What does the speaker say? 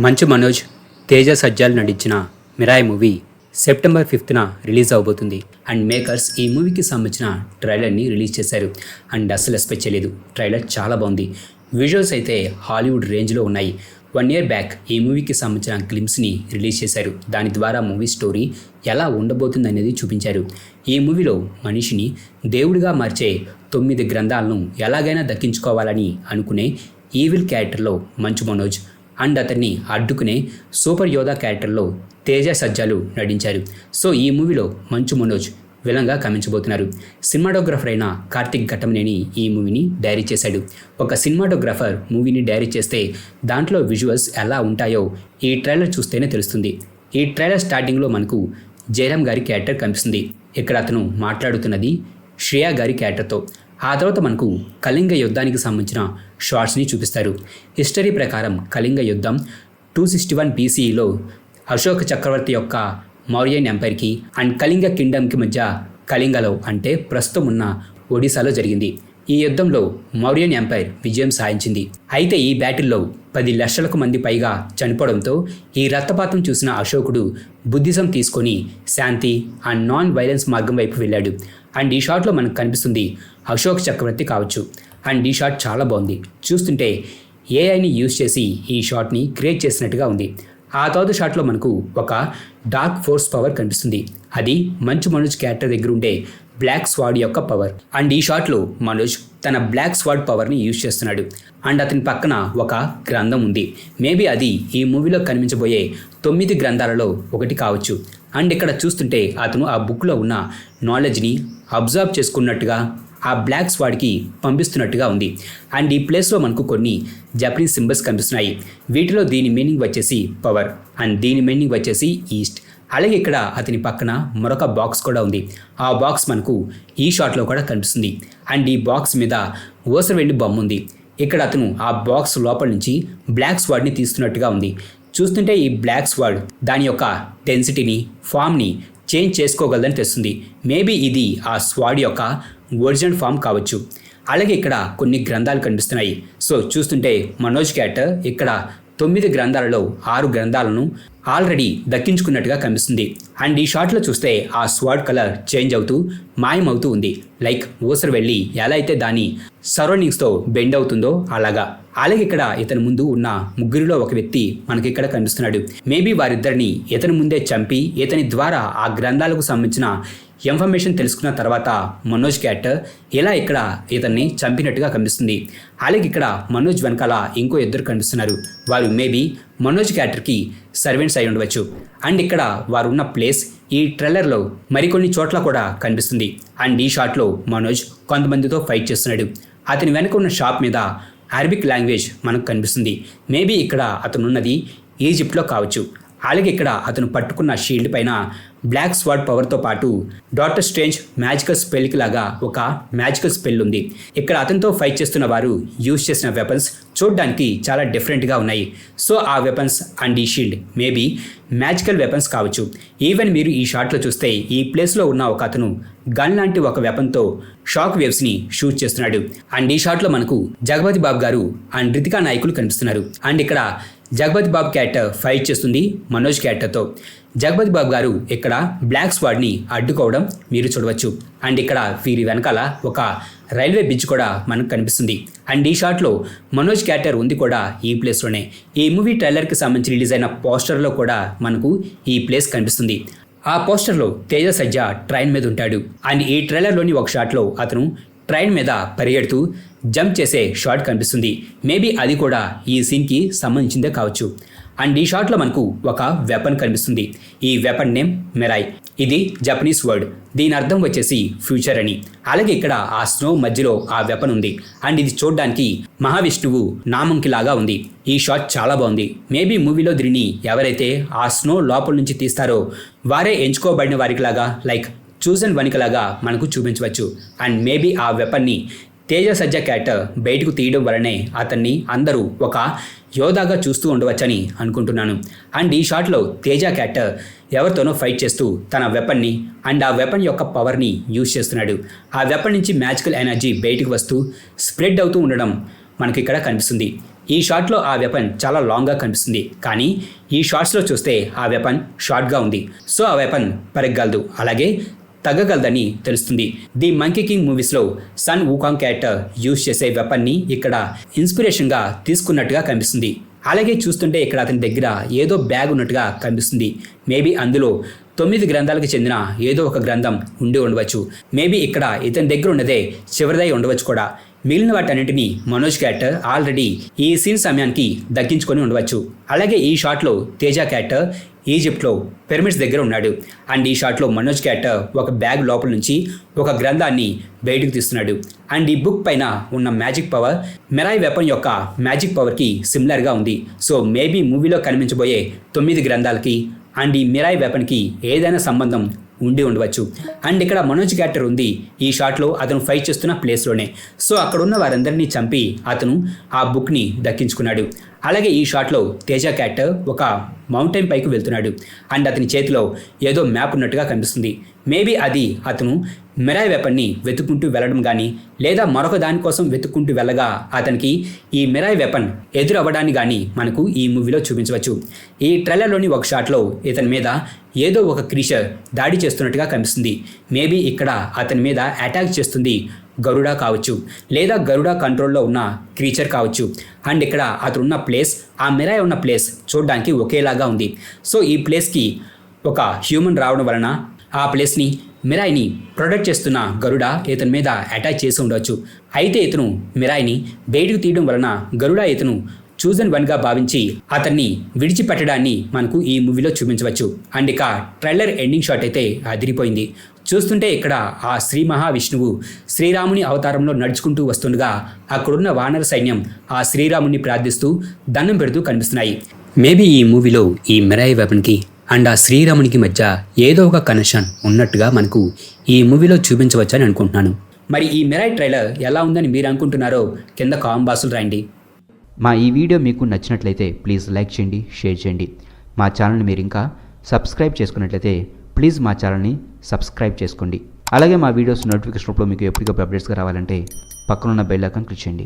మంచు మనోజ్, తేజ సజ్జాలు నటించిన Mirai movie September 5న రిలీజ్ అవబోతుంది. అండ్ మేకర్స్ ఈ మూవీకి సంబంధించిన ట్రైలర్ని రిలీజ్ చేశారు. అండ్ అస్సలు ఎక్స్పెక్ట్ చేయలేదు. ట్రైలర్ చాలా బాగుంది. విజువల్స్ అయితే హాలీవుడ్ రేంజ్లో ఉన్నాయి. 1 year బ్యాక్ ఈ మూవీకి సంబంధించిన గ్లిమ్స్ని రిలీజ్ చేశారు. దాని ద్వారా మూవీ స్టోరీ ఎలా ఉండబోతుంది అనేది చూపించారు. ఈ మూవీలో మనిషిని దేవుడిగా మార్చే 9 గ్రంథాలను ఎలాగైనా దక్కించుకోవాలని అనుకునే ఈవిల్ క్యారెక్టర్లో మంచు మనోజ్ అండ్ అతన్ని అడ్డుకునే సూపర్ యోధా క్యారెక్టర్లో తేజ సజ్జాలు నటించారు. సో ఈ మూవీలో మంచు మనోజ్ విలన్గా కమించబోతున్నారు. సినిమాటోగ్రఫర్ అయిన కార్తిక్ ఘట్టమనేని ఈ మూవీని డైరెక్ట్ చేశాడు. ఒక సినిమాటోగ్రఫర్ మూవీని డైరెక్ట్ చేస్తే దాంట్లో విజువల్స్ ఎలా ఉంటాయో ఈ ట్రైలర్ చూస్తేనే తెలుస్తుంది. ఈ ట్రైలర్ స్టార్టింగ్లో మనకు జయరాం గారి క్యారెక్టర్ కనిపిస్తుంది. ఇక్కడ అతను మాట్లాడుతున్నది శ్రేయా గారి క్యారెక్టర్తో. ఆ తర్వాత మనకు కళింగ యుద్ధానికి సంబంధించిన షార్ట్స్ని చూపిస్తారు. హిస్టరీ ప్రకారం కళింగ యుద్ధం 261 BCEలో అశోక చక్రవర్తి యొక్క మౌర్యన్ ఎంపైర్కి అండ్ కళింగ కింగ్డమ్కి మధ్య కళింగలో అంటే ప్రస్తుతం ఉన్న ఒడిశాలో జరిగింది. ఈ యుద్ధంలో మౌర్యన్ ఎంపైర్ విజయం సాధించింది. అయితే ఈ బ్యాటిల్లో 10 లక్షలకు మంది పైగా చనిపోవడంతో ఈ రక్తపాతం చూసిన అశోకుడు బుద్ధిజం తీసుకొని శాంతి అండ్ నాన్ వైలెన్స్ మార్గం వైపు వెళ్ళాడు. అండ్ ఈ షాట్లో మనకు కనిపిస్తుంది అశోక్ చక్రవర్తి కావచ్చు. అండ్ ఈ షాట్ చాలా బాగుంది. చూస్తుంటే ఏఐని యూజ్ చేసి ఈ షాట్ని క్రియేట్ చేసినట్టుగా ఉంది. ఆ తర్వాత షాట్లో మనకు ఒక డార్క్ ఫోర్స్ పవర్ కనిపిస్తుంది. అది మంచు మనోజ్ క్యారెక్టర్ దగ్గర ఉండే బ్లాక్ స్వాడ్ యొక్క పవర్. అండ్ ఈ షాట్లో మనోజ్ తన బ్లాక్ స్వాడ్ పవర్ని యూజ్ చేస్తున్నాడు. అండ్ అతని పక్కన ఒక గ్రంథం ఉంది. మేబీ అది ఈ మూవీలో కనిపించబోయే 9 గ్రంథాలలో ఒకటి కావచ్చు. అండ్ ఇక్కడ చూస్తుంటే అతను ఆ బుక్లో ఉన్న నాలెడ్జ్ని అబ్జర్వ్ చేసుకున్నట్టుగా ఆ బ్లాక్ స్వాడ్కి పంపిస్తున్నట్టుగా ఉంది. అండ్ ఈ ప్లేస్లో మనకు కొన్ని జపనీస్ సింబల్స్ కనిపిస్తున్నాయి. వీటిలో దీని మీనింగ్ వచ్చేసి పవర్ అండ్ దీని మీనింగ్ వచ్చేసి ఈస్ట్. అలాగే ఇక్కడ అతని పక్కన మరొక బాక్స్ కూడా ఉంది. ఆ బాక్స్ మనకు ఈ షాట్లో కూడా కనిపిస్తుంది. అండ్ ఈ బాక్స్ మీద ఓసరవెల్లి బొమ్మ ఉంది. ఇక్కడ అతను ఆ బాక్స్ లోపల నుంచి బ్లాక్ స్వాడ్ని తీస్తున్నట్టుగా ఉంది. చూస్తుంటే ఈ బ్లాక్ స్వాడ్ దాని యొక్క డెన్సిటీని ఫామ్ని చేంజ్ చేసుకోగలదని తెస్తుంది. మేబీ ఇది ఆ స్వాడ్ యొక్క ఒరిజినల్ ఫామ్ కావచ్చు. అలాగే ఇక్కడ కొన్ని గ్రంథాలు కనిపిస్తున్నాయి. సో చూస్తుంటే మనోజ్ క్యారెక్టర్ ఇక్కడ 9 గ్రంథాలలో 6 గ్రంథాలను ఆల్రెడీ దక్కించుకున్నట్టుగా కనిపిస్తుంది. అండ్ ఈ షాట్లో చూస్తే ఆ స్వాడ్ కలర్ చేంజ్ అవుతూ మాయమవుతూ ఉంది. లైక్ ఊసరు వెళ్ళి ఎలా అయితే దాని సరౌండింగ్స్తో బెండ్ అవుతుందో అలాగా. అలాగే ఇక్కడ ఇతని ముందు ఉన్న ముగ్గురిలో ఒక వ్యక్తి మనకి ఇక్కడ కనిపిస్తున్నాడు. మేబీ వారిద్దరిని ఇతని ముందే చంపి ఇతని ద్వారా ఆ గ్రంథాలకు సంబంధించిన ఇన్ఫర్మేషన్ తెలుసుకున్న తర్వాత మనోజ్ క్యారెక్టర్ ఇలా ఇక్కడ ఇతన్ని చంపినట్టుగా కనిపిస్తుంది. అలాగే ఇక్కడ మనోజ్ వెనకాల ఇంకో 2 కనిపిస్తున్నారు. వారు మేబీ మనోజ్ క్యారెక్టర్కి సర్వెంట్స్ అయి ఉండవచ్చు. అండ్ ఇక్కడ వారు ఉన్న ప్లేస్ ఈ ట్రైలర్లో మరికొన్ని చోట్ల కూడా కనిపిస్తుంది. అండ్ ఈ షాట్లో మనోజ్ కొంతమందితో ఫైట్ చేస్తున్నాడు. అతని వెనక ఉన్న షాప్ మీద అరబిక్ లాంగ్వేజ్ మనకు కనిపిస్తుంది. మేబీ ఇక్కడ అతను ఉన్నది ఈజిప్ట్లో కావచ్చు. అలాగే ఇక్కడ అతను పట్టుకున్న షీల్డ్ పైన బ్లాక్ స్వాడ్ పవర్తో పాటు డాక్టర్ స్ట్రేంజ్ మ్యాజికల్ స్పెల్కి లాగా ఒక మ్యాజికల్ స్పెల్ ఉంది. ఇక్కడ అతనితో ఫైట్ చేస్తున్న వారు యూజ్ చేసిన వెపన్స్ చూడడానికి చాలా డిఫరెంట్గా ఉన్నాయి. సో ఆ వెపన్స్ అండ్ ఈ షీల్డ్ మేబీ మ్యాజికల్ వెపన్స్ కావచ్చు. ఈవెన్ మీరు ఈ షాట్లో చూస్తే ఈ ప్లేస్లో ఉన్న ఒక అతను గన్ లాంటి ఒక వెపన్తో షాక్ వేవ్స్ని షూట్ చేస్తున్నాడు. అండ్ ఈ షాట్లో మనకు జగపతి బాబు గారు అండ్ రితికా నాయకులు కనిపిస్తున్నారు. అండ్ ఇక్కడ జగపతి బాబు క్యారెక్టర్ ఫైట్ చేస్తుంది మనోజ్ క్యారెక్టర్తో. జగపతి బాబు గారు ఇక్కడ బ్లాక్ స్వాడ్ని అడ్డుకోవడం మీరు చూడవచ్చు. అండ్ ఇక్కడ వీరి వెనకాల ఒక రైల్వే బ్రిడ్జ్ కూడా మనకు కనిపిస్తుంది. అండ్ ఈ షాట్లో మనోజ్ క్యారెక్టర్ ఉంది కూడా ఈ ప్లేస్లోనే. ఈ మూవీ ట్రైలర్కి సంబంధించి రిలీజ్ అయిన పోస్టర్లో కూడా మనకు ఈ ప్లేస్ కనిపిస్తుంది. ఆ పోస్టర్లో తేజ సజ్జ ట్రైన్ మీద ఉంటాడు. అండ్ ఈ ట్రైలర్లోని ఒక షాట్లో అతను ట్రైన్ మీద పరిగెడుతూ జంప్ చేసే షాట్ కనిపిస్తుంది. మేబీ అది కూడా ఈ సీన్కి సంబంధించిందే కావచ్చు. అండ్ ఈ షాట్లో మనకు ఒక వెపన్ కనిపిస్తుంది. ఈ వెపన్ నేమ్ మిరాయ్. ఇది జపనీస్ వర్డ్. దీని అర్థం వచ్చేసి ఫ్యూచర్ అని. అలాగే ఇక్కడ ఆ స్నో మధ్యలో ఆ వెపన్ ఉంది. అండ్ ఇది చూడడానికి మహావిష్ణువు నామంకి లాగా ఉంది. ఈ షాట్ చాలా బాగుంది. మేబీ మూవీలో దీనిని ఎవరైతే ఆ స్నో లోపల నుంచి తీస్తారో వారే ఎంచుకోబడిన వారికి లాగా లైక్ చూసన్ వనికలాగా మనకు చూపించవచ్చు. అండ్ మేబీ ఆ వెపన్ని తేజ సజ్జ క్యారెక్టర్ బయటకు తీయడం వలనే అతన్ని అందరూ ఒక యోధాగా చూస్తూ ఉండవచ్చని అనుకుంటున్నాను. అండ్ ఈ షాట్లో తేజ క్యారెక్టర్ ఎవరితోనో ఫైట్ చేస్తూ తన వెపన్ని అండ్ ఆ వెపన్ యొక్క పవర్ని యూజ్ చేస్తున్నాడు. ఆ వెపన్ నుంచి మ్యాజికల్ ఎనర్జీ బయటకు వస్తూ స్ప్రెడ్ అవుతూ ఉండడం మనకి ఇక్కడ కనిపిస్తుంది. ఈ షాట్లో ఆ వెపన్ చాలా లాంగ్గా కనిపిస్తుంది, కానీ ఈ షాట్స్లో చూస్తే ఆ వెపన్ షార్ట్గా ఉంది. సో ఆ వెపన్ పెరగగలదు, అలాగే తగ్గగలదని తెలుస్తుంది. ది మంకీ కింగ్ మూవీస్లో సన్ వూకాంగ్ క్యారెక్టర్ యూజ్ చేసే వెపన్ని ఇక్కడ ఇన్స్పిరేషన్గా తీసుకున్నట్టుగా కనిపిస్తుంది. అలాగే చూస్తుంటే ఇక్కడ అతని దగ్గర ఏదో బ్యాగ్ ఉన్నట్టుగా కనిపిస్తుంది. మేబీ అందులో 9 గ్రంథాలకు చెందిన ఏదో ఒక గ్రంథం ఉండి ఉండవచ్చు. మేబీ ఇక్కడ ఇతని దగ్గర ఉన్నదే చివరిదై ఉండవచ్చు కూడా. మిగిలిన వాటన్నింటినీ మనోజ్ క్యారెక్టర్ ఆల్రెడీ ఈ సీన్ సమయానికి దక్కించుకొని ఉండవచ్చు. అలాగే ఈ షాట్లో తేజ క్యారెక్టర్ ఈజిప్ట్లో పిరమిడ్స్ దగ్గర ఉన్నాడు. అండ్ ఈ షాట్లో మనోజ్ క్యారెక్టర్ ఒక బ్యాగ్ లోపల నుంచి ఒక గ్రంథాన్ని బయటకు తీస్తున్నాడు. అండ్ ఈ బుక్ పైన ఉన్న మ్యాజిక్ పవర్ మిరాయ్ వెపన్ యొక్క మ్యాజిక్ పవర్కి సిమిలర్గా ఉంది. సో మేబీ మూవీలో కనిపించబోయే 9 గ్రంథాలకి అండ్ ఈ మిరాయ్ వెపన్కి ఏదైనా సంబంధం ఉండి ఉండవచ్చు. అండ్ ఇక్కడ మనోజ్ క్యారెక్టర్ ఉంది ఈ షాట్లో అతను ఫైట్ చేస్తున్న ప్లేస్లోనే. సో అక్కడ ఉన్న వారందరినీ చంపి అతను ఆ బుక్ని దక్కించుకున్నాడు. అలాగే ఈ షాట్లో తేజ క్యారెక్టర్ ఒక మౌంటైన్ పైకి వెళ్తున్నాడు. అండ్ అతని చేతిలో ఏదో మ్యాప్ ఉన్నట్టుగా కనిపిస్తుంది. మేబీ అది అతను మిరాయ్ వెపన్ని వెతుక్కుంటూ వెళ్ళడం కానీ, లేదా మరొక దానికోసం వెతుక్కుంటూ వెళ్ళగా అతనికి ఈ మిరాయ్ వెపన్ ఎదురవ్వడాన్ని కానీ మనకు ఈ మూవీలో చూపించవచ్చు. ఈ ట్రైలర్లోని ఒక షాట్లో ఇతని మీద ఏదో ఒక క్రీచర్ దాడి చేస్తున్నట్టుగా కనిపిస్తుంది. మేబీ ఇక్కడ అతని మీద అటాక్ చేస్తుంది గరుడ కావచ్చు, లేదా గరుడ కంట్రోల్లో ఉన్న క్రీచర్ కావచ్చు. అండ్ ఇక్కడ అతను ఉన్న ప్లేస్, ఆ మిరాయ్ ఉన్న ప్లేస్ చూడడానికి ఒకేలాగా ఉంది. సో ఈ ప్లేస్కి ఒక హ్యూమన్ రావడం వలన ఆ ప్లేస్ని మిరాయ్ని ప్రొటెక్ట్ చేస్తున్న గరుడ ఇతని మీద అటాక్ చేసి ఉండవచ్చు. అయితే ఇతను మిరాయ్ని బయటకు తీయడం వలన గరుడ ఇతను చూజన్ వన్గా భావించి అతన్ని విడిచిపెట్టడాన్ని మనకు ఈ మూవీలో చూపించవచ్చు. అండ్ ఇక ట్రైలర్ ఎండింగ్ షాట్ అయితే అదిరిపోయింది. చూస్తుంటే ఇక్కడ ఆ శ్రీ మహావిష్ణువు శ్రీరాముని అవతారంలో నడుచుకుంటూ వస్తుండగా అక్కడున్న వానర సైన్యం ఆ శ్రీరాముని ప్రార్థిస్తూ దండం పెడుతూ కనిపిస్తున్నాయి. మేబీ ఈ మూవీలో ఈ మిరాయ్ వెపన్కి అండ్ ఆ శ్రీరామునికి మధ్య ఏదో ఒక కనెక్షన్ ఉన్నట్టుగా మనకు ఈ మూవీలో చూపించవచ్చని అనుకుంటున్నాను. మరి ఈ మిరాయ్ ట్రైలర్ ఎలా ఉందని మీరు అనుకుంటున్నారో కింద కామెంట్ బాక్స్లో రాయండి. మా ఈ వీడియో మీకు నచ్చినట్లయితే ప్లీజ్ లైక్ చేయండి, షేర్ చేయండి. మా ఛానల్ని మీరు ఇంకా సబ్స్క్రైబ్ చేసుకున్నట్లయితే ప్లీజ్ మా ఛానల్ని సబ్స్క్రైబ్ చేసుకోండి. అలాగే మా వీడియోస్ నోటిఫికేషన్లో మీకు ఎప్పటికప్పుడు అప్డేట్స్గా రావాలంటే పక్కనున్న బెల్ ఐకాన్ క్లిక్ చేయండి.